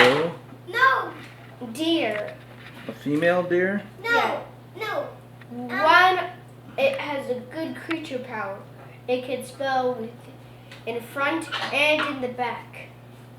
doe? No. Deer. A female deer? No. Yeah. No. One, it has a good creature power. It can spell with in front and in the back.